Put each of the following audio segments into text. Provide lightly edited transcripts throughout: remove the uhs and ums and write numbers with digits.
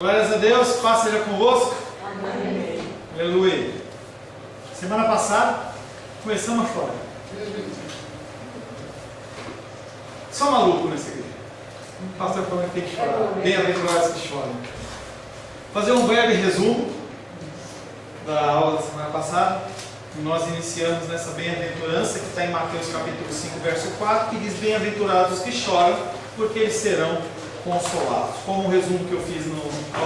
Glórias a Deus, paz seja convosco. Amém. Aleluia. Semana passada começamos a chorar. Só maluco nessa igreja. O pastor falou que tem que chorar. Bem-aventurados que choram. Fazer um breve resumo da aula da semana passada. Nós iniciamos nessa bem-aventurança que está em Mateus capítulo 5, verso 4, que diz: bem-aventurados os que choram, porque eles serão consolados. Como um resumo que eu fiz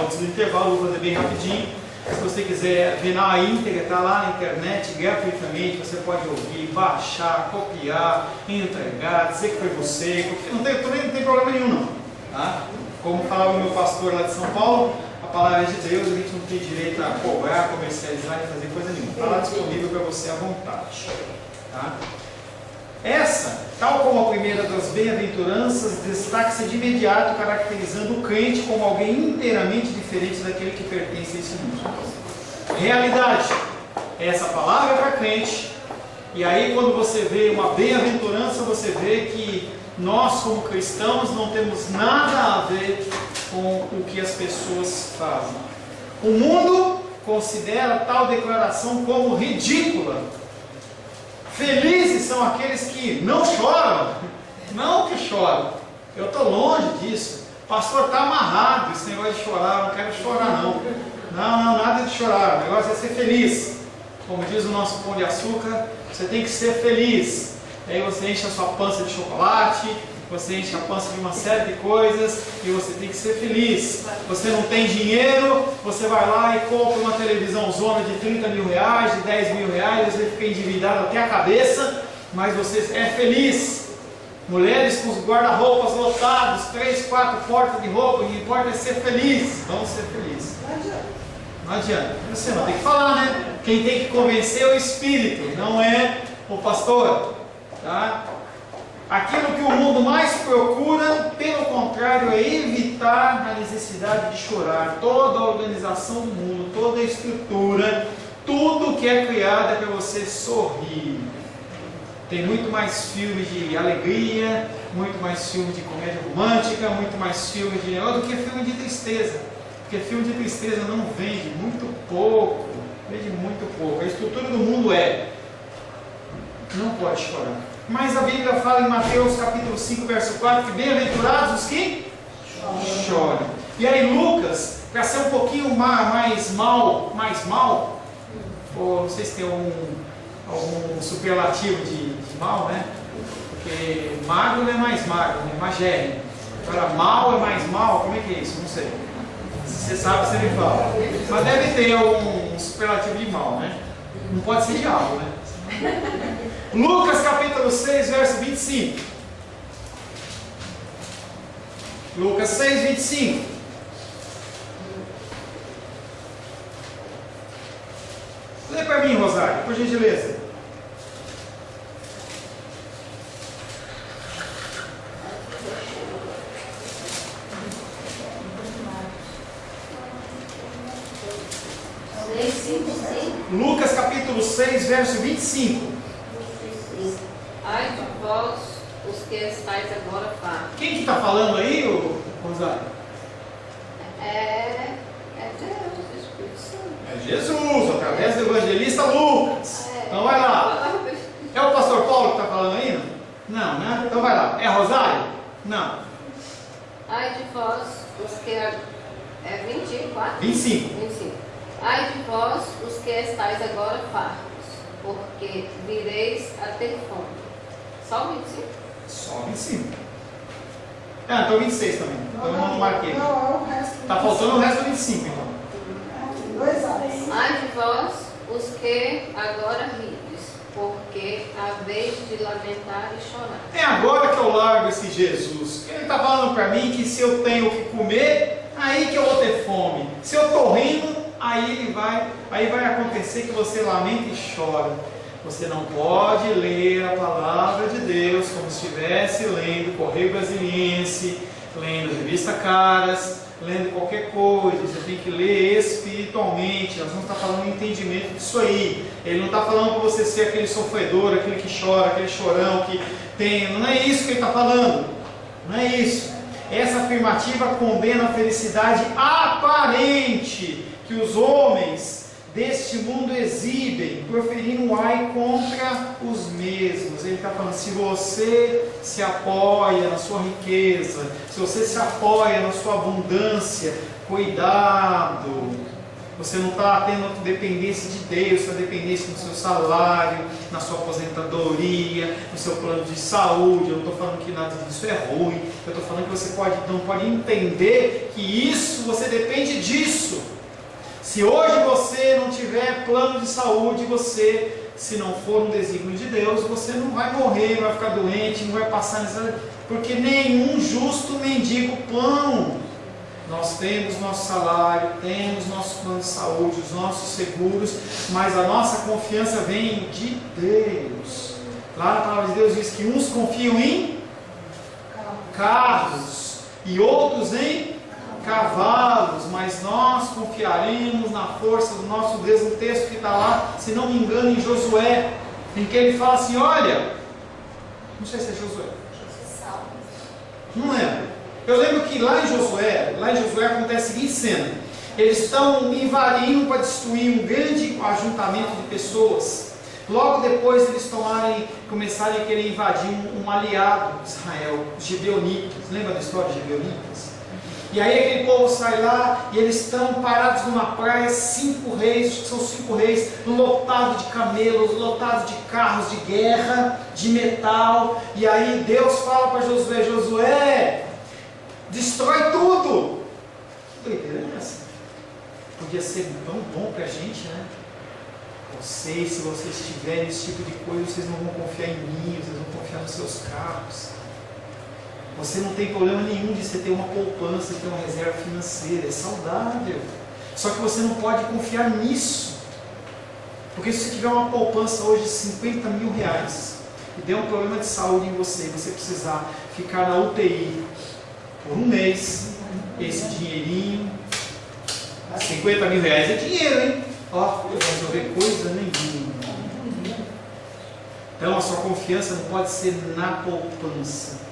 antes do intervalo, vou fazer bem rapidinho. Se você quiser ver na íntegra, está lá na internet gratuitamente, você pode ouvir, baixar, copiar, entregar, dizer que foi você, não tem problema nenhum não. Tá? Como falava o meu pastor lá de São Paulo, a palavra é de Deus, a gente não tem direito a cobrar, comercializar e fazer coisa nenhuma. Está lá disponível para você à vontade. Tá? Essa, tal como a primeira das bem-aventuranças, destaca-se de imediato, caracterizando o crente como alguém inteiramente diferente daquele que pertence a esse mundo. Realidade, essa palavra é para crente, e aí quando você vê uma bem-aventurança, você vê que nós como cristãos não temos nada a ver com o que as pessoas fazem. O mundo considera tal declaração como ridícula. Felizes são aqueles que não choram, não que choram. Eu estou longe disso. O pastor está amarrado, esse negócio de chorar, eu não quero chorar não. Não, nada de chorar, o negócio é ser feliz. Como diz o nosso Pão de Açúcar, você tem que ser feliz. Aí você enche a sua pança de chocolate, você enche a pança de uma série de coisas e você tem que ser feliz. Você não tem dinheiro, você vai lá e compra uma televisão zona de 30 mil reais, de 10 mil reais, você fica endividado até a cabeça, mas você é feliz. Mulheres com os guarda-roupas lotados, 3, 4 portas de roupa, o que importa é ser feliz. Vamos ser felizes. Não adianta. Você não tem que falar, né? Quem tem que convencer é o Espírito, não é o pastor. Tá? Aquilo que o mundo mais procura, pelo contrário, é evitar a necessidade de chorar. Toda a organização do mundo, toda a estrutura, tudo que é criado é para você sorrir. Tem muito mais filmes de alegria, muito mais filmes de comédia romântica, muito mais filmes de do que filme de tristeza. Porque filme de tristeza não vende, muito pouco. Vende muito pouco. A estrutura do mundo não pode chorar. Mas a Bíblia fala em Mateus capítulo 5, verso 4, que bem-aventurados os que choram. E aí Lucas, para ser um pouquinho mais mal, ou não sei se tem algum superlativo de mal, né? Porque magro não é mais magro, né? Magérrimo. Agora mal é mais mal, como é que é isso? Não sei. Se você sabe, você me fala. Mas deve ter um superlativo de mal, né? Não pode ser diabo, né? Lucas capítulo 6, verso 25. Lucas 6, 25. Lê para mim, Rosário, por gentileza. Lucas capítulo 6, verso 25. Ai de vós, os que estáis agora fartos. Quem que está falando aí, Rosário? É Deus, o Espírito Santo. É Jesus, através do evangelista Lucas. Então vai lá. É o pastor Paulo que está falando aí? Não, né? Então vai lá. É Rosário? Não. Ai de vós, os que... É 24? 25. Ai de vós, os que estáis agora fartos, porque vireis a ter fome. Só o 25? Só 25. Então 26 também. Então eu não marquei. Não, é o resto. Está faltando o resto do 25, então. Dois anos. Ai de vós, os que agora rides, porque a vez de lamentar e chorar. É agora que eu largo esse Jesus. Ele está falando para mim que se eu tenho o que comer, aí que eu vou ter fome. Se eu estou rindo, aí vai acontecer que você lamenta e chora. Você não pode ler a palavra de Deus como se estivesse lendo Correio Brasiliense, lendo Revista Caras, lendo qualquer coisa. Você tem que ler espiritualmente. Nós vamos estar falando entendimento disso aí. Ele não está falando para você ser aquele sofredor, aquele que chora, aquele chorão que tem. Não é isso que ele está falando. Não é isso. Essa afirmativa condena a felicidade aparente que os homens deste mundo exibem, proferindo um ai contra os mesmos. Ele está falando, se você se apoia na sua riqueza, se você se apoia na sua abundância, cuidado. Você não está tendo dependência de Deus, sua dependência no seu salário, na sua aposentadoria, no seu plano de saúde. Eu não estou falando que nada disso é ruim. Eu estou falando que você não pode entender que isso, você depende disso. Se hoje você não tiver plano de saúde, você, se não for um desígnio de Deus, você não vai morrer, não vai ficar doente, não vai passar nessa... Porque nenhum justo mendiga o pão. Nós temos nosso salário, temos nosso plano de saúde, os nossos seguros, mas a nossa confiança vem de Deus. Lá na palavra de Deus diz que uns confiam em carros e outros em cavalos, mas nós confiaremos na força do nosso Deus. Um texto que está lá, se não me engano, em Josué, em que ele fala assim, olha, não sei se é Josué, não lembro. Eu lembro que lá em Josué acontece a seguinte cena. Eles estão invadindo para destruir um grande ajuntamento de pessoas. Logo depois eles começarem a querer invadir um aliado de Israel, os gibeonitas. Lembra da história dos gibeonitas? E aí aquele povo sai lá e eles estão parados numa praia, 5 reis, acho que são 5 reis, lotados de camelos, lotados de carros de guerra, de metal. E aí Deus fala para Josué, Josué, destrói tudo. Que doideira é essa? Podia ser tão bom para a gente, né? Vocês, se vocês tiverem esse tipo de coisa, vocês não vão confiar em mim, vocês vão confiar nos seus carros. Você não tem problema nenhum de você ter uma poupança, ter uma reserva financeira, é saudável. Só que você não pode confiar nisso. Porque se você tiver uma poupança hoje de 50 mil reais e der um problema de saúde em você, você precisar ficar na UTI por um mês, esse dinheirinho, 50 mil reais é dinheiro, hein? Ó, eu vou resolver coisa nenhuma. Então a sua confiança não pode ser na poupança.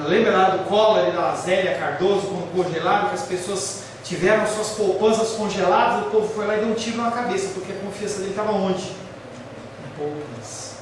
Lembra lá do Collor e da Zélia Cardoso, quando congelaram, que as pessoas tiveram suas poupanças congeladas, o povo foi lá e deu um tiro na cabeça, porque a confiança dele estava onde? Na poupança.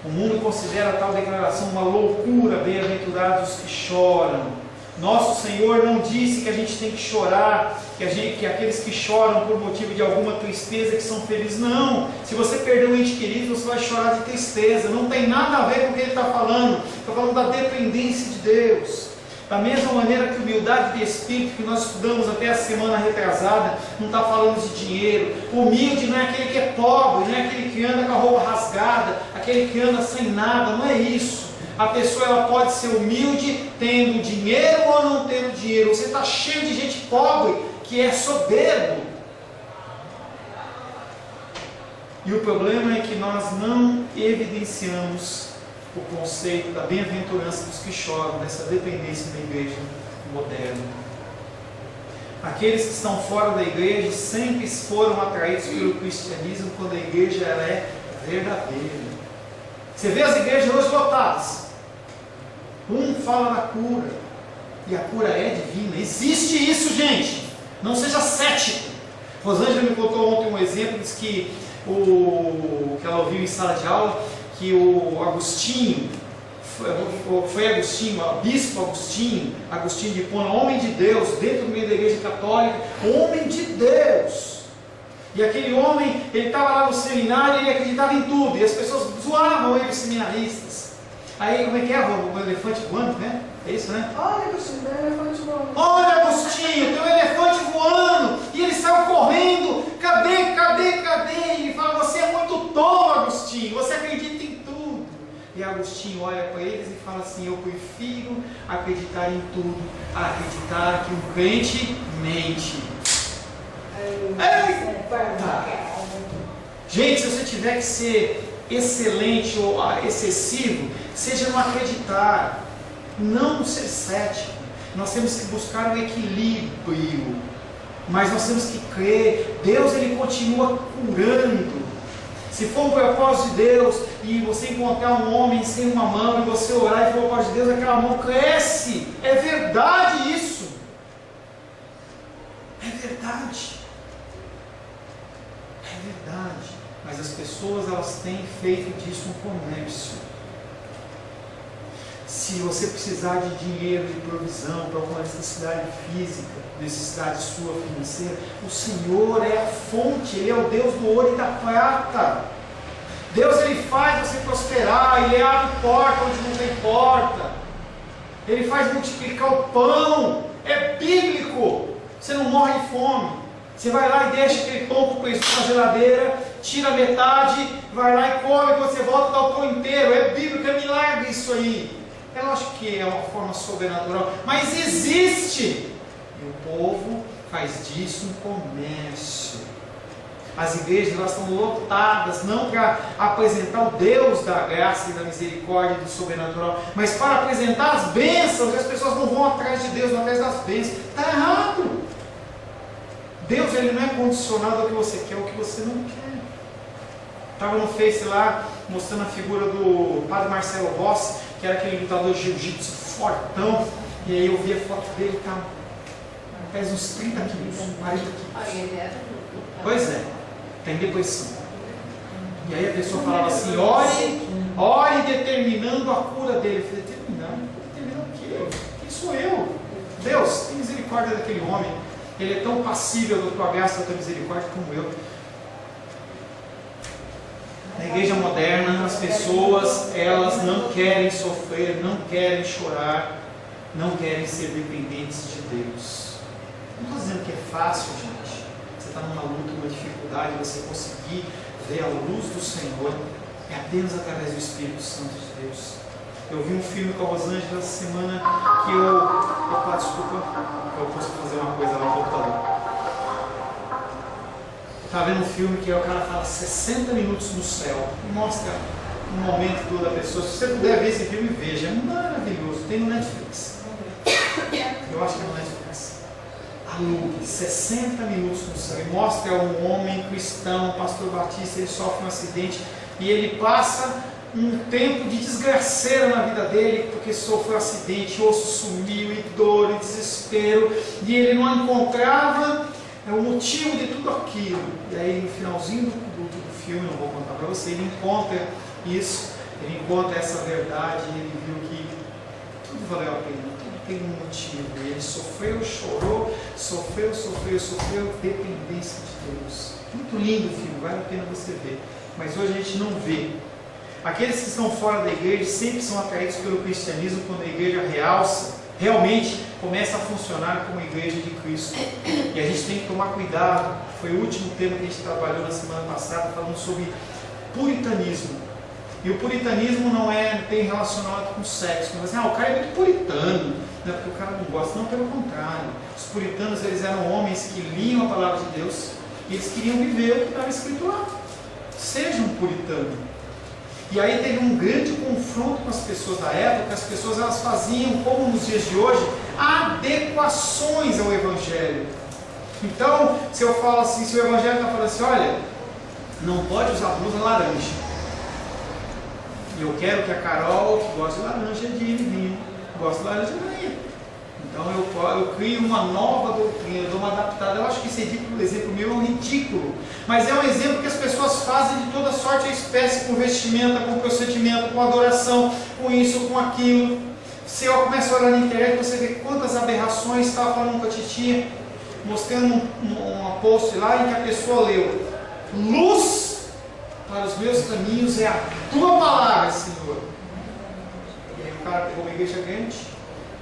O mundo considera tal declaração uma loucura, bem-aventurados os que choram. Nosso Senhor não disse que a gente tem que chorar, que aqueles que choram por motivo de alguma tristeza que são felizes. Não, se você perder um ente querido, você vai chorar de tristeza. Não tem nada a ver com o que ele está falando. Está falando da dependência de Deus. Da mesma maneira que humildade de espírito, que nós estudamos até a semana retrasada, não está falando de dinheiro. Humilde não é aquele que é pobre, não é aquele que anda com a roupa rasgada, aquele que anda sem nada, não é isso. A pessoa ela pode ser humilde tendo dinheiro ou não tendo dinheiro. Você está cheio de gente pobre que é soberbo. E o problema é que nós não evidenciamos o conceito da bem-aventurança dos que choram, dessa dependência da igreja moderna. Aqueles que estão fora da igreja sempre foram atraídos pelo cristianismo quando a igreja ela é verdadeira. Você vê as igrejas hoje lotadas. Um fala da cura, e a cura é divina. Existe isso, gente. Não seja cético. Rosângela me contou ontem um exemplo, disse que ela ouviu em sala de aula, que o Agostinho, o bispo Agostinho de Hipona, homem de Deus, dentro do meio da igreja católica, homem de Deus. E aquele homem, ele estava lá no seminário e ele acreditava em tudo, e as pessoas zoavam ele, os seminaristas. Aí, como é que é? O elefante voando, né? É isso, né? Olha, Agostinho, tem um elefante voando. Olha, Agostinho, tem um elefante voando. E ele saiu correndo. Cadê? E ele fala, você é muito tolo, Agostinho. Você acredita em tudo. E Agostinho olha para eles e fala assim, eu prefiro acreditar em tudo, a acreditar que um crente mente. Eita! Gente, se você tiver que ser excelente ou excessivo, seja no acreditar, não ser cético. Nós temos que buscar um equilíbrio, mas nós temos que crer. Deus ele continua curando. Se for um propósito de Deus e você encontrar um homem sem uma mão e você orar e for o propósito de Deus, aquela mão cresce. É verdade isso. É verdade. É verdade. Mas as pessoas, elas têm feito disso um comércio. Se você precisar de dinheiro, de provisão para alguma necessidade física, necessidade sua financeira, o Senhor é a fonte, Ele é o Deus do ouro e da prata. Deus, Ele faz você prosperar, Ele abre porta onde não tem porta, Ele faz multiplicar o pão, é bíblico. Você não morre de fome, você vai lá e deixa aquele pão com preço na geladeira, tira metade, vai lá e come, quando você volta dá o pão inteiro, é bíblico, é milagre isso aí. É lógico que é uma forma sobrenatural, mas existe. E o povo faz disso um comércio. As igrejas, elas estão lotadas, não para apresentar o Deus da graça e da misericórdia e do sobrenatural, mas para apresentar as bênçãos, e as pessoas não vão atrás de Deus, não atrás das bênçãos. Está errado. Deus, Ele não é condicionado ao que você quer, ao que você não quer. Estava no Face lá, mostrando a figura do Padre Marcelo Rossi, que era aquele lutador de jiu-jitsu fortão, e aí eu vi a foto dele, tá, pesa uns 30 quilos, 40 quilos. Pois é, tem depressão. E aí a pessoa falava assim, ore determinando a cura dele. Eu falei, determinando o quê? Quem sou eu? Deus, tem misericórdia daquele homem. Ele é tão passível da tua graça, da tua misericórdia como eu. Na igreja moderna, as pessoas, elas não querem sofrer, não querem chorar, não querem ser dependentes de Deus. Não estou dizendo que é fácil, gente. Você está numa luta, numa dificuldade, você conseguir ver a luz do Senhor, é apenas através do Espírito Santo de Deus. Eu vi um filme com a Rosângela essa semana que opa, desculpa, eu posso fazer uma coisa lá no computador. Estava vendo um filme que o cara fala 60 minutos no céu e mostra um momento da pessoa. Se você puder ver esse filme, veja, é maravilhoso. Tem no Netflix. Eu acho que é no Netflix. Alugue 60 minutos no céu e mostra um homem cristão, um pastor batista, ele sofre um acidente e ele passa um tempo de desgraceira na vida dele, porque sofreu um acidente, o osso sumiu, e dor, e desespero, e ele não encontrava o motivo de tudo aquilo. E aí no finalzinho do filme, não vou contar para você, ele encontra isso, ele encontra essa verdade, e ele viu que tudo valeu a pena, tudo tem um motivo. E ele sofreu, chorou, sofreu, dependência de Deus. Muito lindo o filme, vale a pena você ver. Mas hoje a gente não vê. Aqueles que estão fora da igreja sempre são atraídos pelo cristianismo quando a igreja realmente começa a funcionar como a igreja de Cristo. E a gente tem que tomar cuidado. Foi o último tema que a gente trabalhou na semana passada, falando sobre puritanismo. E o puritanismo não tem relacionado com sexo. Mas assim, o cara é muito puritano, não é porque o cara não gosta. Não, pelo contrário. Os puritanos, eles eram homens que liam a palavra de Deus e eles queriam viver o que estava escrito lá. Seja um puritano. E aí teve um grande confronto com as pessoas da época. As pessoas, elas faziam, como nos dias de hoje, adequações ao Evangelho. Então, se eu falo assim, se o Evangelho está falando assim, olha, não pode usar blusa laranja, e eu quero que a Carol, que gosta de laranja de vinho, goste de laranja de vinho. Então eu crio uma nova doutrina, eu dou uma adaptada. Eu acho que esse exemplo meu é um ridículo, mas é um exemplo que as pessoas fazem de toda sorte e espécie, com vestimenta, com procedimento, com adoração, com isso, com aquilo. Se eu começo a olhar na internet, você vê quantas aberrações. Estava falando com a titia, mostrando um post lá em que a pessoa leu: luz para os meus caminhos é a tua palavra, Senhor. E aí o cara pegou uma igreja grande,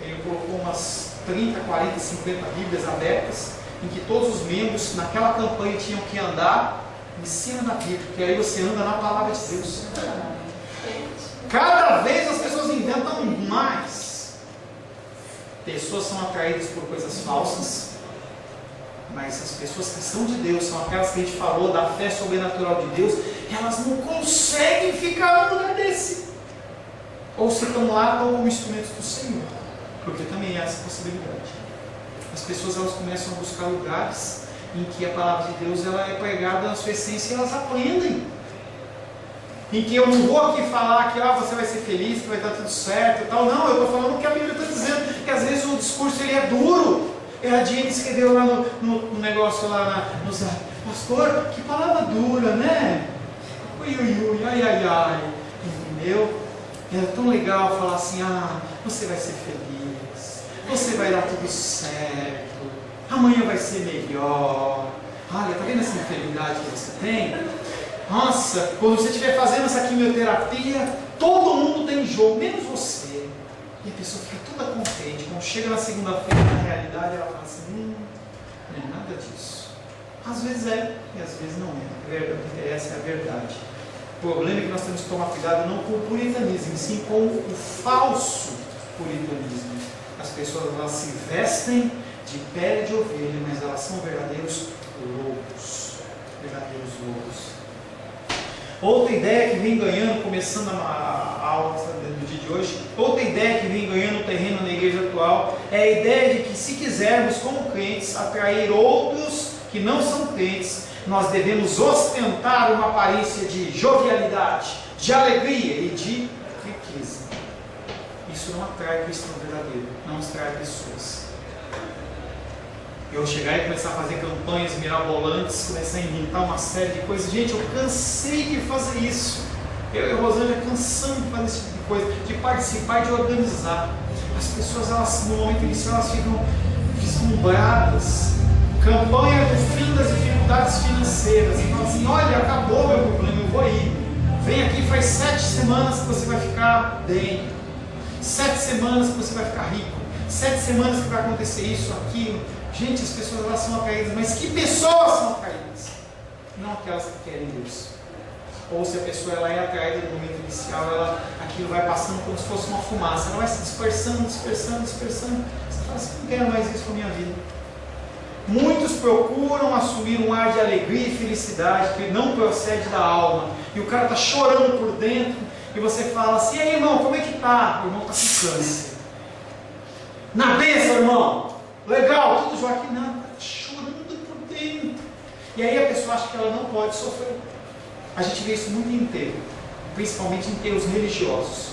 ele colocou umas 30, 40, 50 Bíblias abertas, em que todos os membros naquela campanha tinham que andar em cima da Bíblia, porque aí você anda na palavra de Deus. Cada vez as pessoas inventam mais. Pessoas são atraídas por coisas falsas, mas as pessoas que são de Deus, são aquelas que a gente falou da fé sobrenatural de Deus, elas não conseguem ficar no lugar desse. Ou se estão lá, estão como instrumentos do Senhor, porque também há essa possibilidade. As pessoas, elas começam a buscar lugares em que a palavra de Deus, ela é pregada na sua essência, e elas aprendem. em que eu não vou aqui falar que você vai ser feliz, que vai dar tudo certo e tal. Não, eu estou falando o que a Bíblia está dizendo, que às vezes o discurso ele é duro. A Diane escreveu lá no negócio lá no Zap: pastor, que palavra dura, né? Ui, ui, ui, ai, ai, ai. Entendeu? É tão legal falar assim: você vai ser feliz, você vai dar tudo certo, amanhã vai ser melhor. Olha, tá vendo essa enfermidade que você tem? Nossa, quando você estiver fazendo essa quimioterapia, todo mundo tem jogo, menos você. E a pessoa fica toda contente. Quando chega na segunda-feira, na realidade, ela fala assim: não é nada disso. Às vezes é, e às vezes não é. Essa é a verdade. O problema é que nós temos que tomar cuidado não com o puritanismo, sim com o falso puritanismo. As pessoas elas se vestem de pele de ovelha, mas elas são verdadeiros lobos. Verdadeiros lobos. Outra ideia que vem ganhando, começando a aula do dia de hoje, outra ideia que vem ganhando terreno na igreja atual é a ideia de que, se quisermos, como crentes, atrair outros que não são crentes, nós devemos ostentar uma aparência de jovialidade, de alegria e de riqueza. Isso não atrai cristão verdadeiro, não atrai pessoas. Eu chegar e começar a fazer campanhas mirabolantes, começar a inventar uma série de coisas. Gente, eu cansei de fazer isso. Eu e a Rosângela cansamos de fazer esse tipo de coisa, de participar, de organizar. As pessoas, elas, no momento inicial, elas ficam deslumbradas. Campanha do fim das dificuldades financeiras. E falam assim: olha, acabou meu problema, eu vou ir. Vem aqui, faz 7 semanas que você vai ficar bem. 7 semanas que você vai ficar rico. 7 semanas que vai acontecer isso, aquilo. Gente, as pessoas elas são atraídas, mas que pessoas são atraídas? Não aquelas que querem Deus. Ou se a pessoa ela é atraída no momento inicial, aquilo vai passando como se fosse uma fumaça, ela vai se dispersando. Você fala assim: não quero mais isso para a minha vida. Muitos procuram assumir um ar de alegria e felicidade que não procede da alma, e o cara está chorando por dentro, e você fala assim: e aí, irmão, como é que tá? O irmão está com câncer. Na bênção, irmão! Legal, tudo jóia aqui, não, está chorando por dentro. E aí a pessoa acha que ela não pode sofrer. A gente vê isso muito em enterro, principalmente em enterros religiosos.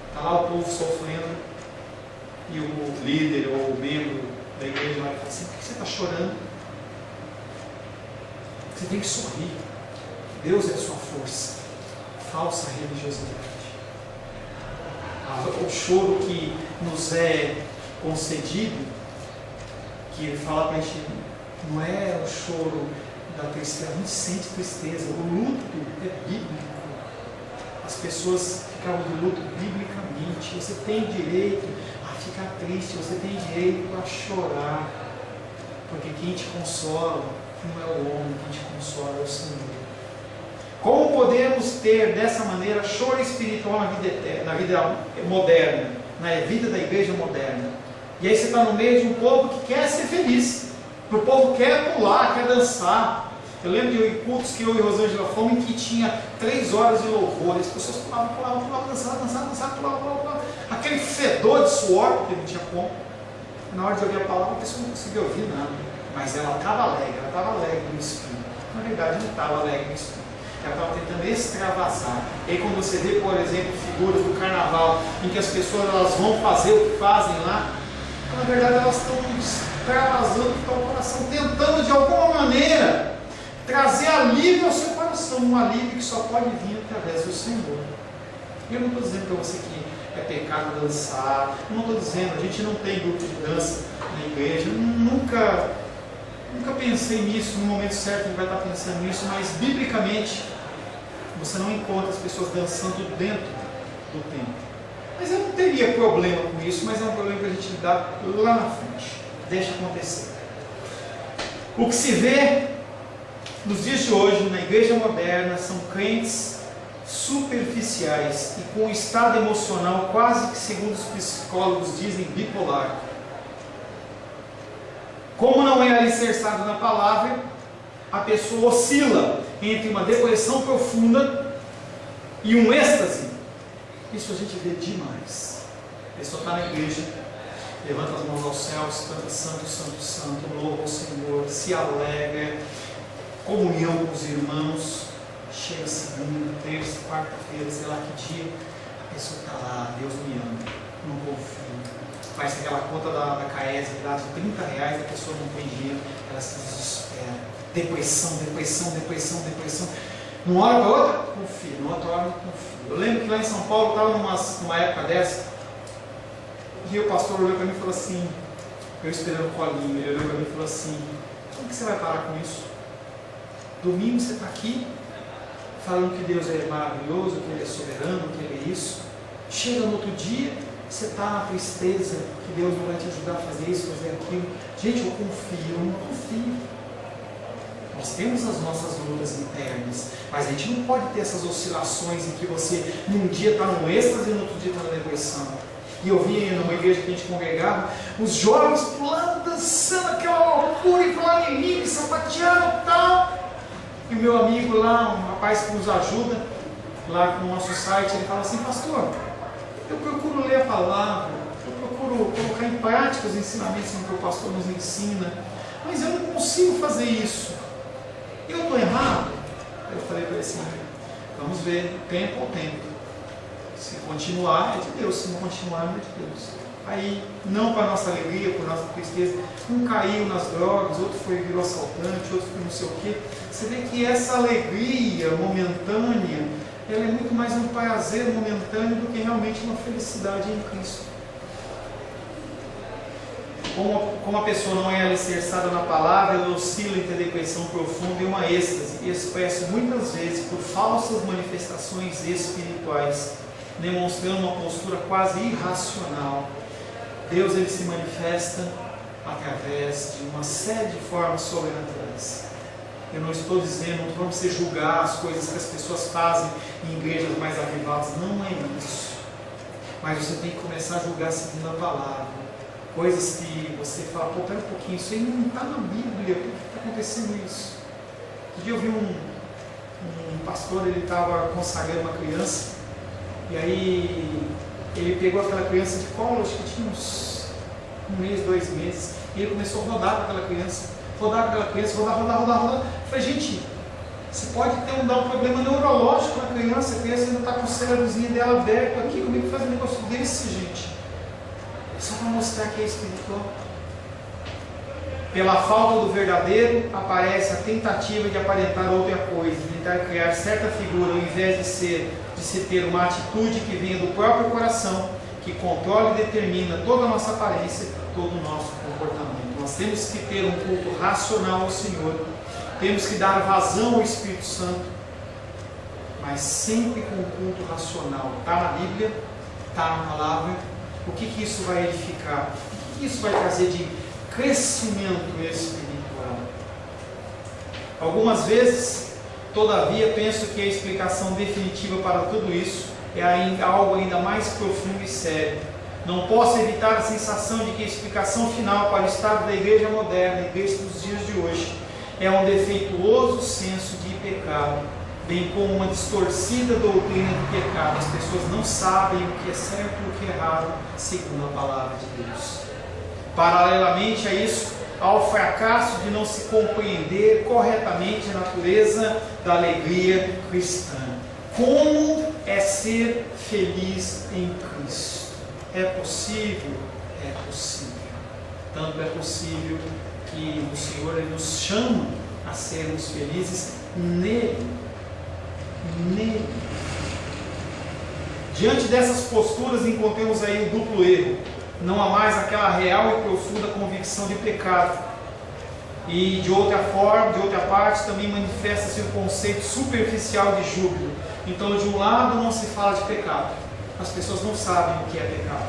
Está lá o povo sofrendo, e o líder ou o membro da igreja vai falar assim: por que você está chorando? Você tem que sorrir. Deus é a sua força. Falsa religiosidade. O choro que nos é concedido, que ele fala para a gente, não é o choro da tristeza. A gente sente tristeza. O luto é bíblico. As pessoas ficavam de luto biblicamente. Você tem direito a ficar triste, você tem direito a chorar, porque quem te consola não é o homem, quem te consola é o Senhor. Como podemos ter dessa maneira choro espiritual na vida moderna, na vida da igreja moderna? E aí você está no meio de um povo que quer ser feliz, o povo quer pular, quer dançar. Eu lembro de cultos que eu e Rosângela fomos, em que tinha 3 horas de louvor, as pessoas pulavam, dançavam, pulavam. Aquele fedor de suor, porque não tinha como. Na hora de ouvir a palavra, a pessoa não conseguia ouvir nada, mas ela estava alegre no espírito. Na verdade, não estava alegre no espírito. Ela estava tentando extravasar. E aí, quando você vê, por exemplo, figuras do carnaval, em que as pessoas elas vão fazer o que fazem lá, na verdade elas estão extravasando o coração, tentando de alguma maneira trazer alívio ao seu coração, um alívio que só pode vir através do Senhor. Eu não estou dizendo para você que é pecado dançar, eu não estou dizendo, a gente não tem grupo de dança na igreja, eu nunca pensei nisso, no momento certo a gente vai estar pensando nisso, mas biblicamente você não encontra as pessoas dançando dentro do templo. Mas eu não teria problema com isso, mas é um problema que a gente lidar lá na frente. Deixa acontecer. O que se vê nos dias de hoje, na igreja moderna, são crentes superficiais e com um estado emocional quase que, segundo os psicólogos dizem, bipolar. Como não é alicerçado na palavra, a pessoa oscila entre uma depressão profunda e um êxtase. Isso a gente vê demais. A pessoa está na igreja, levanta as mãos aos céus, canta santo, santo, santo, louva ao Senhor, se alegra, comunhão com os irmãos, chega segunda, terça, quarta-feira, sei lá que dia, a pessoa está lá, Deus me ama, não confio. Faz aquela conta da CAES, que dá de R$30, a pessoa não tem dinheiro, ela se desespera. Depressão. Numa hora para outra, confio. Numa outra hora, confio. Eu lembro que lá em São Paulo, eu estava numa época dessa, e o pastor olhou para mim e falou assim, eu esperando o colinho, ele olhou para mim e falou assim, como que você vai parar com isso? Domingo você está aqui, falando que Deus é maravilhoso, que Ele é soberano, que Ele é isso. Chega no outro dia, você está na tristeza, que Deus não vai te ajudar a fazer isso, fazer aquilo. Gente, eu não confio. Nós temos as nossas lutas internas, mas a gente não pode ter essas oscilações em que você, num dia está no êxtase e no outro dia está na depressão. E eu vi numa igreja que a gente congregava, os jovens pulando, dançando, aquela loucura, e falando em mim, sapateando e tal. E o meu amigo lá, um rapaz que nos ajuda, lá no nosso site, ele fala assim, pastor, eu procuro ler a palavra, eu procuro colocar em prática os ensinamentos que o pastor nos ensina, mas eu não consigo fazer isso. Eu estou errado? Eu falei para ele assim, vamos ver, tempo ao tempo. Se continuar, é de Deus. Se não continuar, não é de Deus. Aí, não para nossa alegria, por nossa tristeza, um caiu nas drogas, outro virou assaltante, outro foi não sei o quê. Você vê que essa alegria momentânea, ela é muito mais um prazer momentâneo do que realmente uma felicidade em Cristo. Como a pessoa não é alicerçada na palavra, ela oscila entre a depressão profunda e uma êxtase, e expressa muitas vezes por falsas manifestações espirituais, demonstrando uma postura quase irracional. Deus ele se manifesta através de uma série de formas sobrenaturais. Eu não estou dizendo, não vamos julgar as coisas que as pessoas fazem em igrejas mais avivadas, não é isso. Mas você tem que começar a julgar seguindo a palavra. Coisas que você fala, pô, pera um pouquinho, isso aí não está na Bíblia, por que está acontecendo isso? Um dia eu vi um pastor, ele estava consagrando uma criança, e aí ele pegou aquela criança de colo, acho que tinha uns 1 mês, 2 meses, e ele começou a rodar com aquela criança, rodar. Eu falei, gente, você pode dar um problema neurológico na criança, a criança ainda está com o cérebrozinho dela aberto aqui, como é que faz um negócio desse, gente? Só para mostrar que é espiritual. Pela falta do verdadeiro, aparece a tentativa de aparentar outra coisa, de tentar criar certa figura, ao invés de se ter uma atitude que venha do próprio coração, que controla e determina toda a nossa aparência, todo o nosso comportamento. Nós temos que ter um culto racional ao Senhor, temos que dar vazão ao Espírito Santo, mas sempre com um culto racional. Está na Bíblia, está na palavra. O que isso vai edificar? O que isso vai trazer de crescimento espiritual? Algumas vezes, todavia, penso que a explicação definitiva para tudo isso é algo ainda mais profundo e sério. Não posso evitar a sensação de que a explicação final para o estado da igreja moderna, a igreja dos dias de hoje, é um defeituoso senso de pecado, bem como uma distorcida doutrina do pecado. As pessoas não sabem o que é certo e o que é errado, segundo a palavra de Deus. Paralelamente a isso, há o fracasso de não se compreender corretamente a natureza da alegria cristã. Como é ser feliz em Cristo? É possível? É possível. Tanto é possível que o Senhor ele nos chama a sermos felizes nele. Diante dessas posturas encontramos aí o duplo erro. Não há mais aquela real e profunda convicção de pecado. E de outra forma, de outra parte, também manifesta-se o conceito superficial de júbilo. Então, de um lado não se fala de pecado. As pessoas não sabem o que é pecado.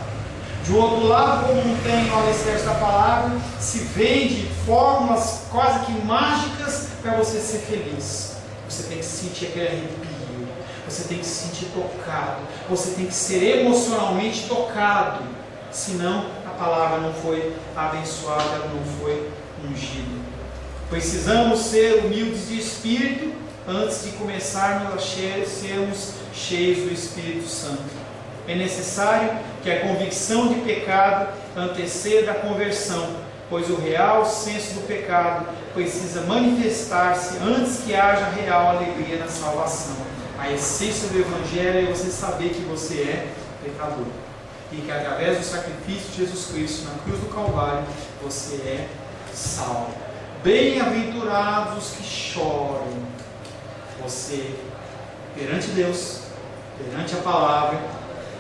De outro lado, como não tem o alicerce da palavra, se vende fórmulas quase que mágicas para você ser feliz. Você tem que sentir aquele arrepio, você tem que se sentir tocado, você tem que ser emocionalmente tocado, senão a palavra não foi abençoada, ela não foi ungida. Precisamos ser humildes de espírito antes de começarmos a sermos cheios do Espírito Santo. É necessário que a convicção de pecado anteceda a conversão, pois o real senso do pecado precisa manifestar-se antes que haja real alegria na salvação. A essência do Evangelho é você saber que você é pecador e que através do sacrifício de Jesus Cristo na cruz do Calvário você é salvo. Bem-aventurados os que choram. Você, perante Deus, perante a palavra,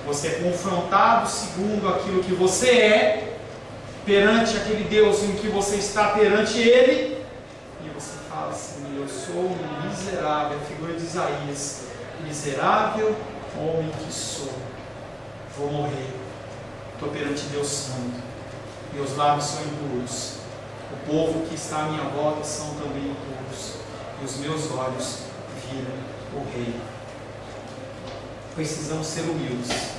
você é confrontado segundo aquilo que você é, perante aquele Deus em que você está perante Ele, e você fala assim: eu sou um miserável, a figura de Isaías, miserável homem que sou, vou morrer, estou perante Deus Santo, meus lábios são impuros, o povo que está à minha volta são também impuros, e os meus olhos viram o Rei. Precisamos ser humildes.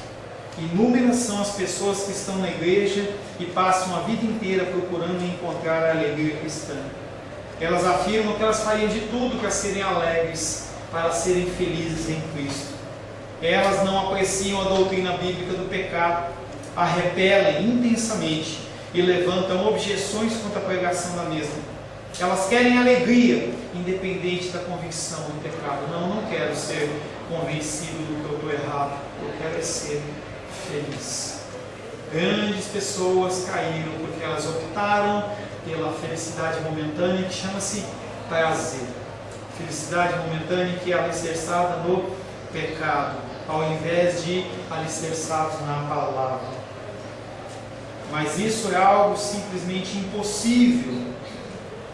Inúmeras são as pessoas que estão na igreja e passam a vida inteira procurando encontrar a alegria cristã. Elas afirmam que elas fariam de tudo para serem alegres, para serem felizes em Cristo. Elas não apreciam a doutrina bíblica do pecado, a repelem intensamente e levantam objeções contra a pregação da mesma. Elas querem alegria, independente da convicção do pecado. Não quero ser convencido do que eu estou errado, eu quero ser feliz. Grandes pessoas caíram porque elas optaram pela felicidade momentânea, que chama-se prazer. Felicidade momentânea que é alicerçada no pecado, ao invés de alicerçados na palavra. Mas isso é algo simplesmente impossível.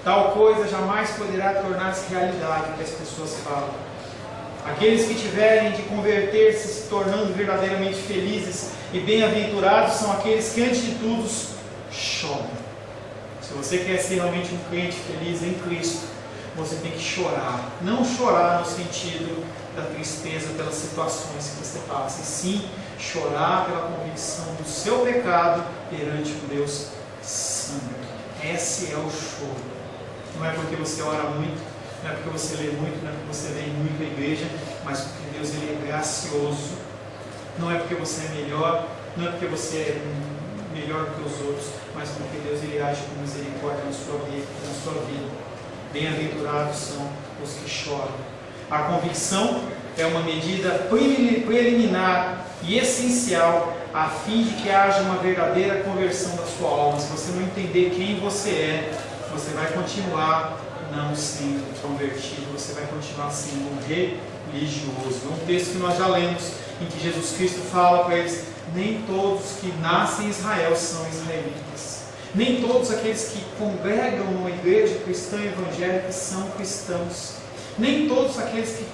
Tal coisa jamais poderá tornar-se realidade, que as pessoas falam. Aqueles que tiverem de converter-se, se tornando verdadeiramente felizes e bem-aventurados, são aqueles que, antes de tudo, choram. Se você quer ser realmente um crente feliz em Cristo, você tem que chorar. Não chorar no sentido da tristeza pelas situações que você passa, e sim chorar pela convicção do seu pecado perante um Deus santo. Esse é o choro. Não é porque você ora muito, não é porque você lê muito, não é porque você vem muito à igreja, mas porque Deus ele é gracioso. Não é porque você é melhor, não é porque você é melhor que os outros, mas porque Deus ele age com misericórdia na sua vida. Bem-aventurados são os que choram. A convicção é uma medida preliminar e essencial a fim de que haja uma verdadeira conversão da sua alma. Se você não entender quem você é, você vai continuar não sendo convertido, você vai continuar sendo um religioso. É um texto que nós já lemos, em que Jesus Cristo fala para eles: nem todos que nascem em Israel são israelitas. Nem todos aqueles que congregam numa igreja cristã evangélica são cristãos. Nem todos aqueles que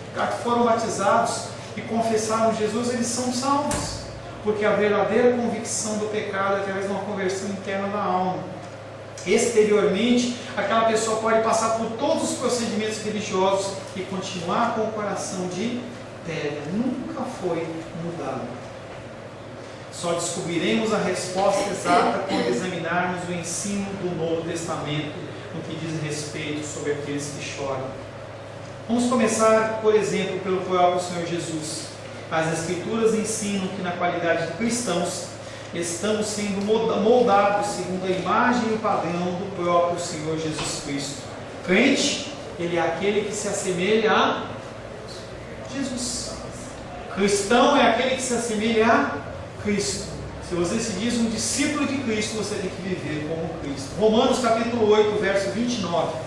foram batizados e confessaram Jesus, eles são salvos. Porque a verdadeira convicção do pecado é através de uma conversão interna da alma. Exteriormente, aquela pessoa pode passar por todos os procedimentos religiosos e continuar com o coração de pedra. Nunca foi mudado. Só descobriremos a resposta exata quando examinarmos o ensino do Novo Testamento no que diz respeito sobre aqueles que choram. Vamos começar, por exemplo, pelo próprio Senhor Jesus. As Escrituras ensinam que na qualidade de cristãos estamos sendo moldados segundo a imagem e o padrão do próprio Senhor Jesus Cristo. Crente, ele é aquele que se assemelha a Jesus. Cristão é aquele que se assemelha a Cristo. Se você se diz um discípulo de Cristo, você tem que viver como Cristo. Romanos capítulo 8, verso 29.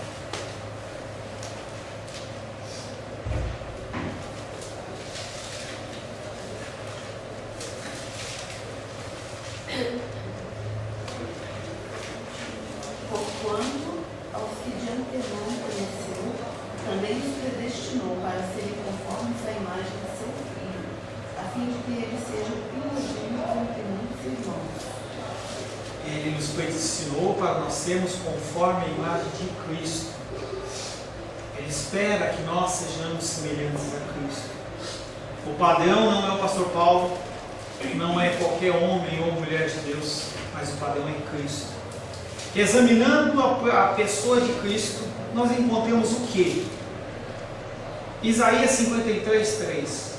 Porquanto, aos que de antemão conheceu, também os predestinou para serem conformes à imagem de seu Filho, a fim de que ele seja o primogênito entre muitos irmãos. Ele nos predestinou para nós sermos conforme a imagem de Cristo. Ele espera que nós sejamos semelhantes a Cristo. O padrão não é o pastor Paulo, não é qualquer homem ou mulher de Deus, mas o padrão é Cristo. Examinando a pessoa de Cristo, nós encontramos o quê? Isaías 53:3.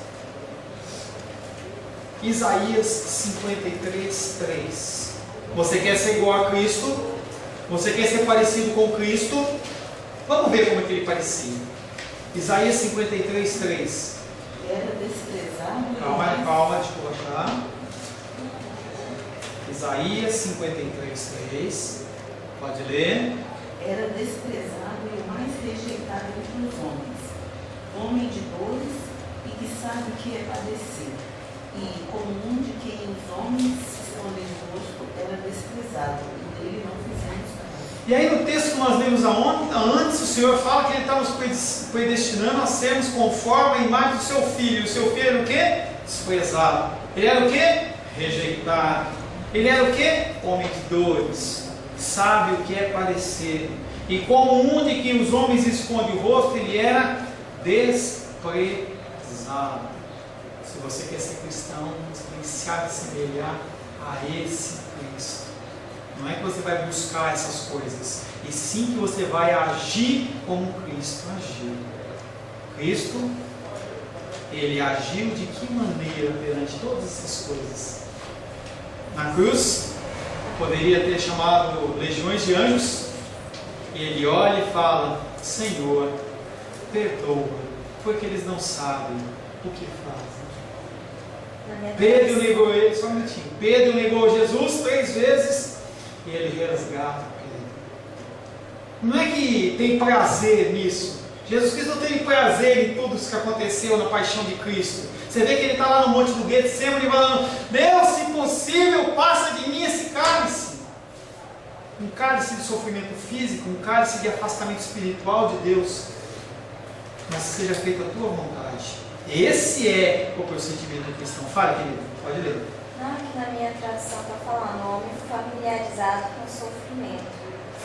Isaías 53:3. Você quer ser igual a Cristo? Você quer ser parecido com Cristo? Vamos ver como é que ele parecia. Isaías 53, 3. Era desprezado. Calma, deixa eu colocar. Isaías 53, 3. Pode ler. Era desprezado e o mais rejeitado entre os homens, homem de dores e que sabe o que é padecer. E como um de quem os homens escondem o rosto, era desprezado, e dele não fizemos nada. E aí no texto que nós lemos antes, o Senhor fala que Ele está nos predestinando a sermos conforme a imagem do Seu Filho. E o Seu Filho era o quê? Desprezado. Ele era o quê? Rejeitado. Ele era o quê? Homem de dores. Sabe o que é padecer. E como um de que os homens escondem o rosto, Ele era desprezado. Se você quer ser cristão, você tem que se assemelhar a esse Cristo. Não é que você vai buscar essas coisas, e sim que você vai agir como Cristo agiu. Cristo, Ele agiu de que maneira perante todas essas coisas? Na cruz, poderia ter chamado legiões de anjos, e Ele olha e fala: Senhor, perdoa, porque eles não sabem o que fazem. Pedro negou ele, só um minutinho. Pedro negou Jesus 3 vezes e ele resgata Pedro. Não é que tem prazer nisso. Jesus Cristo não tem prazer em tudo isso que aconteceu na paixão de Cristo. Você vê que ele está lá no monte do Getsemane falando: Deus, se possível, passa de mim esse cálice. Um cálice de sofrimento físico, um cálice de afastamento espiritual de Deus. Mas que seja feita a tua vontade. Esse é o procedimento do cristão. Fale, querido, pode ler. Não, aqui na minha tradução está falando homem familiarizado com o sofrimento.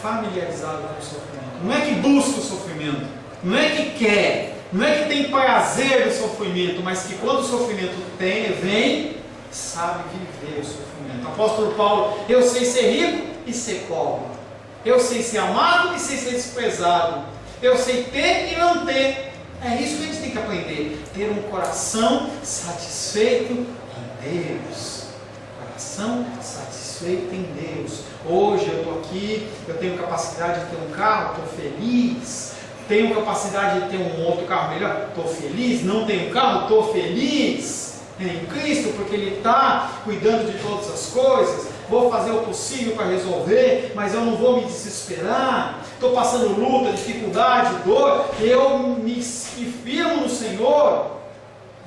Familiarizado com o sofrimento. Não é que busca o sofrimento, não é que quer, não é que tem prazer no sofrimento, mas que quando o sofrimento vem, sabe viver o sofrimento. O apóstolo Paulo: eu sei ser rico e ser pobre, eu sei ser amado e sei ser desprezado, eu sei ter e não ter. É isso que a gente tem que aprender. Ter um coração satisfeito em Deus. Coração satisfeito em Deus. Hoje eu estou aqui, eu tenho capacidade de ter um carro, estou feliz. Tenho capacidade de ter um outro carro melhor, estou feliz. Não tenho carro, estou feliz em Cristo, porque Ele está cuidando de todas as coisas. Vou fazer o possível para resolver, mas eu não vou me desesperar. Estou passando luta, dificuldade, dor, eu me firmo no Senhor,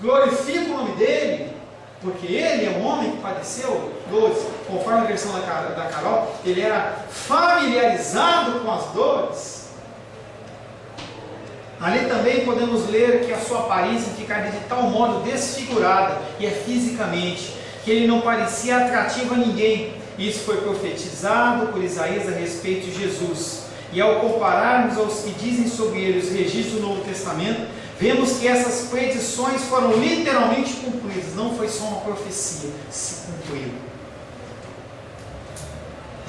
glorifico o nome dEle, porque Ele é um homem que padeceu dores. Conforme a versão da Carol, Ele era familiarizado com as dores. Ali também podemos ler que a sua aparência ficaria de tal modo desfigurada, e é fisicamente, que ele não parecia atrativo a ninguém. Isso foi profetizado por Isaías a respeito de Jesus. E ao compararmos aos que dizem sobre ele os registros do Novo Testamento, vemos que essas predições foram literalmente cumpridas. Não foi só uma profecia, se cumpriu.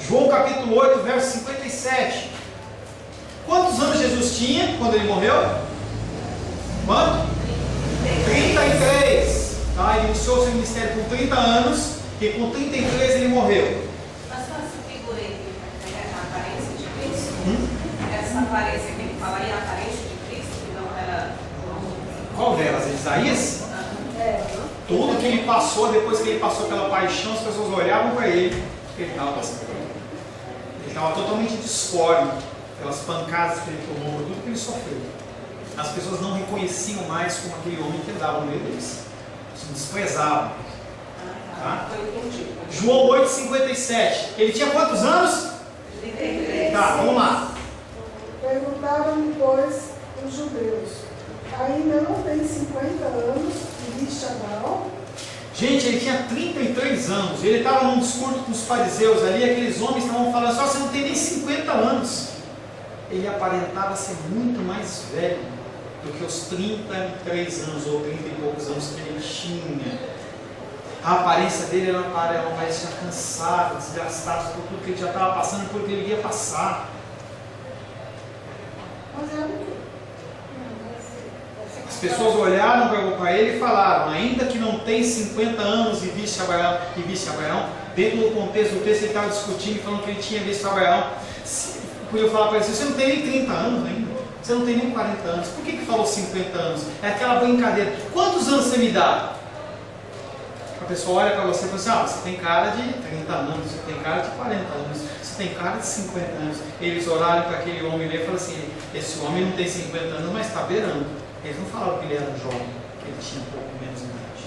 João capítulo 8, verso 57. Quantos anos Jesus tinha quando ele morreu? Quanto? 33. Tá? Ele iniciou seu ministério com 30 anos e com 33 ele morreu. Mas essa figura aí, a aparência de Cristo, essa aparência que ele fala aí, a aparência de Cristo, que não era... Qual delas? Isaías? Tudo que ele passou, depois que ele passou pela paixão, as pessoas olhavam para ele, porque ele estava passando. Ele estava totalmente disforme pelas pancadas que ele tomou, por tudo que ele sofreu. As pessoas não reconheciam mais como aquele homem que andava no meio deles. Se desprezavam. Tá? João 8,57. Ele tinha quantos anos? 33. Tá, vamos lá. Perguntaram-lhe, pois, os judeus: ainda não tem 50 anos e viste Abraão? Gente, ele tinha 33 anos. Ele estava num discurso com os fariseus ali. Aqueles homens estavam falando: só você não tem nem 50 anos. Ele aparentava ser muito mais velho do que os 33 anos ou 30 e poucos anos que ele tinha. A aparência dele era uma aparência cansada, desgastada por tudo que ele já estava passando, por tudo que ele ia passar. Mas era o quê? As pessoas olharam para ele e falaram: ainda que não tem 50 anos e viste Abraão, Dentro do contexto do texto, ele estava discutindo e falando que ele tinha visto Abraão. Podia falar para ele, você não tem nem 30 anos ainda, você não tem nem 40 anos, por que falou 50 anos? É aquela brincadeira, quantos anos você me dá? A pessoa olha para você e fala assim, você tem cara de 30 anos, você tem cara de 40 anos, você tem cara de 50 anos. Eles olharam para aquele homem e falaram assim, esse homem não tem 50 anos, mas está beirando. Eles não falaram que ele era jovem, que ele tinha um pouco menos de idade.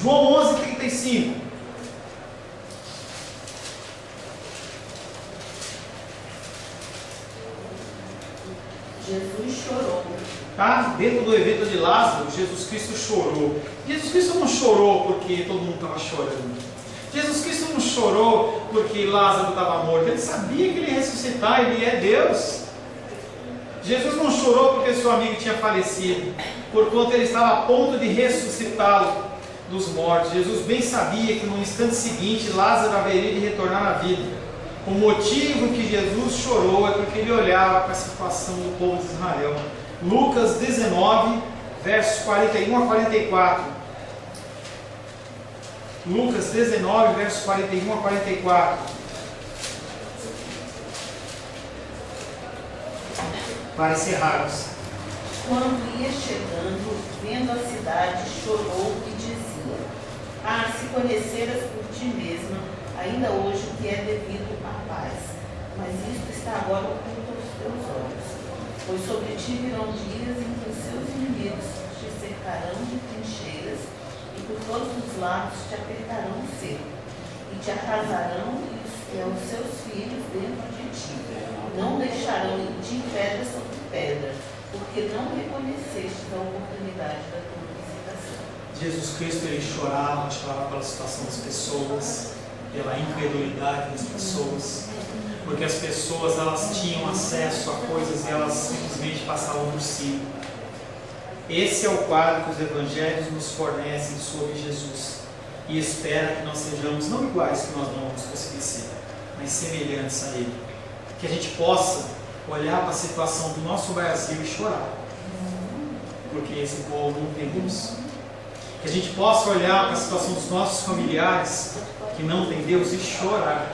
João 11:35. Jesus chorou. Tá? Dentro do evento de Lázaro, Jesus Cristo chorou. Jesus Cristo não chorou porque todo mundo estava chorando. Jesus Cristo não chorou porque Lázaro estava morto. Ele sabia que ele ia ressuscitar, ele é Deus. Jesus não chorou porque seu amigo tinha falecido, porquanto ele estava a ponto de ressuscitá-lo dos mortos. Jesus bem sabia que no instante seguinte Lázaro haveria de retornar à vida. O motivo que Jesus chorou é porque ele olhava para a situação do povo de Israel. Lucas 19, versos 41 a 44. Lucas 19, versos 41 a 44. Para encerrarmos. Quando ia chegando, vendo a cidade, chorou e dizia: se conheceras por ti mesma, ainda hoje o que é devido à paz. Mas isto está agora oculto aos teus olhos. Pois sobre ti virão dias em que os seus inimigos te cercarão de trincheiras e por todos os lados te apertarão o cerco e te arrasarão e os seus filhos dentro de ti. Não deixarão em ti pedra sobre pedra, porque não reconheceste a oportunidade da tua visitação. Jesus Cristo, ele chorava pela situação das pessoas, pela incredulidade das pessoas, porque as pessoas elas tinham acesso a coisas e elas simplesmente passavam por cima. Esse é o quadro que os evangelhos nos fornecem sobre Jesus, e espera que nós sejamos não iguais, que nós não vamos conseguir ser, mas semelhantes a Ele, que a gente possa olhar para a situação do nosso Brasil e chorar, porque esse povo não tem Deus. Que a gente possa olhar para a situação dos nossos familiares que não tem Deus e chorar.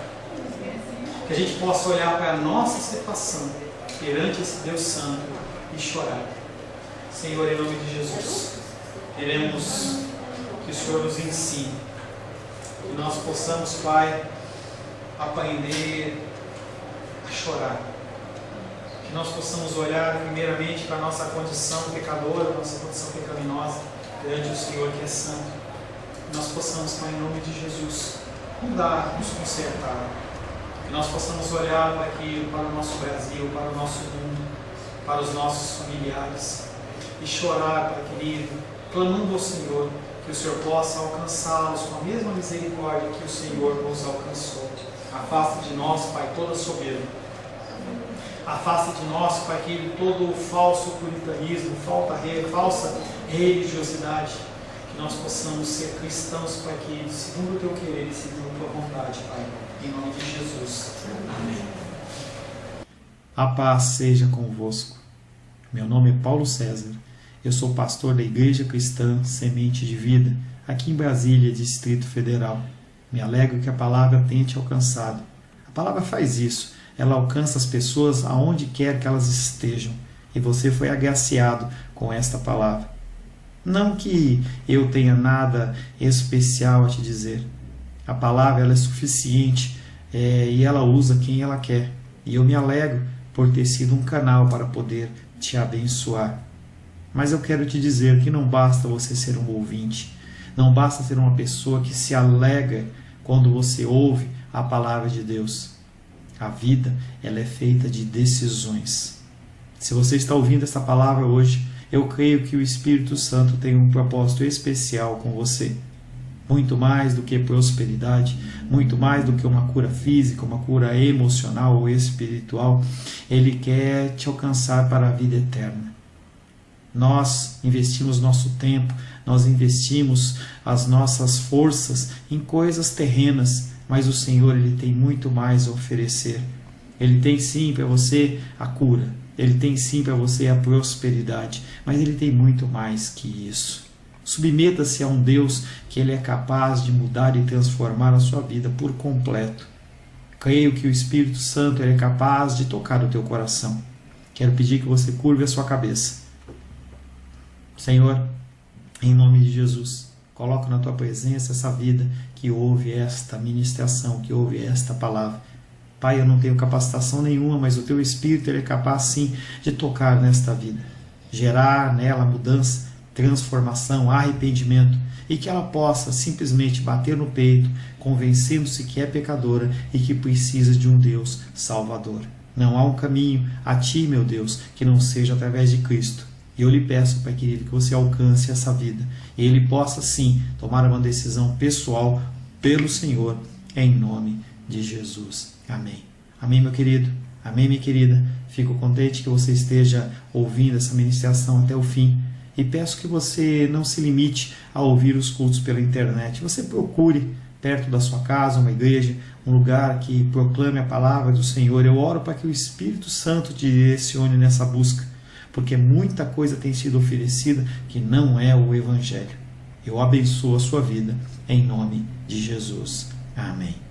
Que a gente possa olhar para a nossa situação perante esse Deus Santo e chorar. Senhor, em nome de Jesus, queremos que o Senhor nos ensine, que nós possamos, Pai, aprender a chorar. Que nós possamos olhar primeiramente para a nossa condição pecadora, nossa condição pecaminosa, perante o Senhor que é santo. Que nós possamos, Pai, em nome de Jesus, mudar, nos consertar. Que nós possamos olhar para aquilo, para o nosso Brasil, para o nosso mundo, para os nossos familiares e chorar, Pai querido, clamando ao Senhor, que o Senhor possa alcançá-los com a mesma misericórdia que o Senhor nos alcançou. Afasta de nós, Pai, toda soberba. Afasta de nós, Pai querido, todo o falso puritanismo, falsa religiosidade. Que nós possamos ser cristãos, Pai querido, segundo o Teu querer e segundo a Tua vontade, Pai. Em nome de Jesus. Amém. A paz seja convosco. Meu nome é Paulo César. Eu sou pastor da Igreja Cristã Semente de Vida, aqui em Brasília, Distrito Federal. Me alegro que a palavra tenha te alcançado. A palavra faz isso. Ela alcança as pessoas aonde quer que elas estejam. E você foi agraciado com esta palavra. Não que eu tenha nada especial a te dizer. A palavra ela é suficiente e ela usa quem ela quer. E eu me alegro por ter sido um canal para poder te abençoar. Mas eu quero te dizer que não basta você ser um ouvinte. Não basta ser uma pessoa que se alegra quando você ouve a palavra de Deus. A vida ela é feita de decisões. Se você está ouvindo essa palavra hoje, eu creio que o Espírito Santo tem um propósito especial com você. Muito mais do que prosperidade, muito mais do que uma cura física, uma cura emocional ou espiritual, Ele quer te alcançar para a vida eterna. Nós investimos nosso tempo, nós investimos as nossas forças em coisas terrenas, mas o Senhor ele tem muito mais a oferecer. Ele tem sim para você a cura, Ele tem sim para você a prosperidade, mas Ele tem muito mais que isso. Submeta-se a um Deus que Ele é capaz de mudar e transformar a sua vida por completo. Creio que o Espírito Santo Ele é capaz de tocar o teu coração. Quero pedir que você curve a sua cabeça. Senhor, em nome de Jesus, coloco na tua presença essa vida que ouve esta ministração, que ouve esta palavra. Pai, eu não tenho capacitação nenhuma, mas o teu Espírito Ele é capaz sim de tocar nesta vida, gerar nela mudança, transformação, arrependimento, e que ela possa simplesmente bater no peito, convencendo-se que é pecadora e que precisa de um Deus salvador. Não há um caminho a ti, meu Deus, que não seja através de Cristo. E eu lhe peço, Pai querido, que você alcance essa vida e ele possa sim tomar uma decisão pessoal pelo Senhor, em nome de Jesus. Amém. Amém, meu querido. Amém, minha querida. Fico contente que você esteja ouvindo essa ministração até o fim. E peço que você não se limite a ouvir os cultos pela internet. Você procure perto da sua casa uma igreja, um lugar que proclame a palavra do Senhor. Eu oro para que o Espírito Santo te direcione nessa busca, porque muita coisa tem sido oferecida que não é o Evangelho. Eu abençoo a sua vida em nome de Jesus. Amém.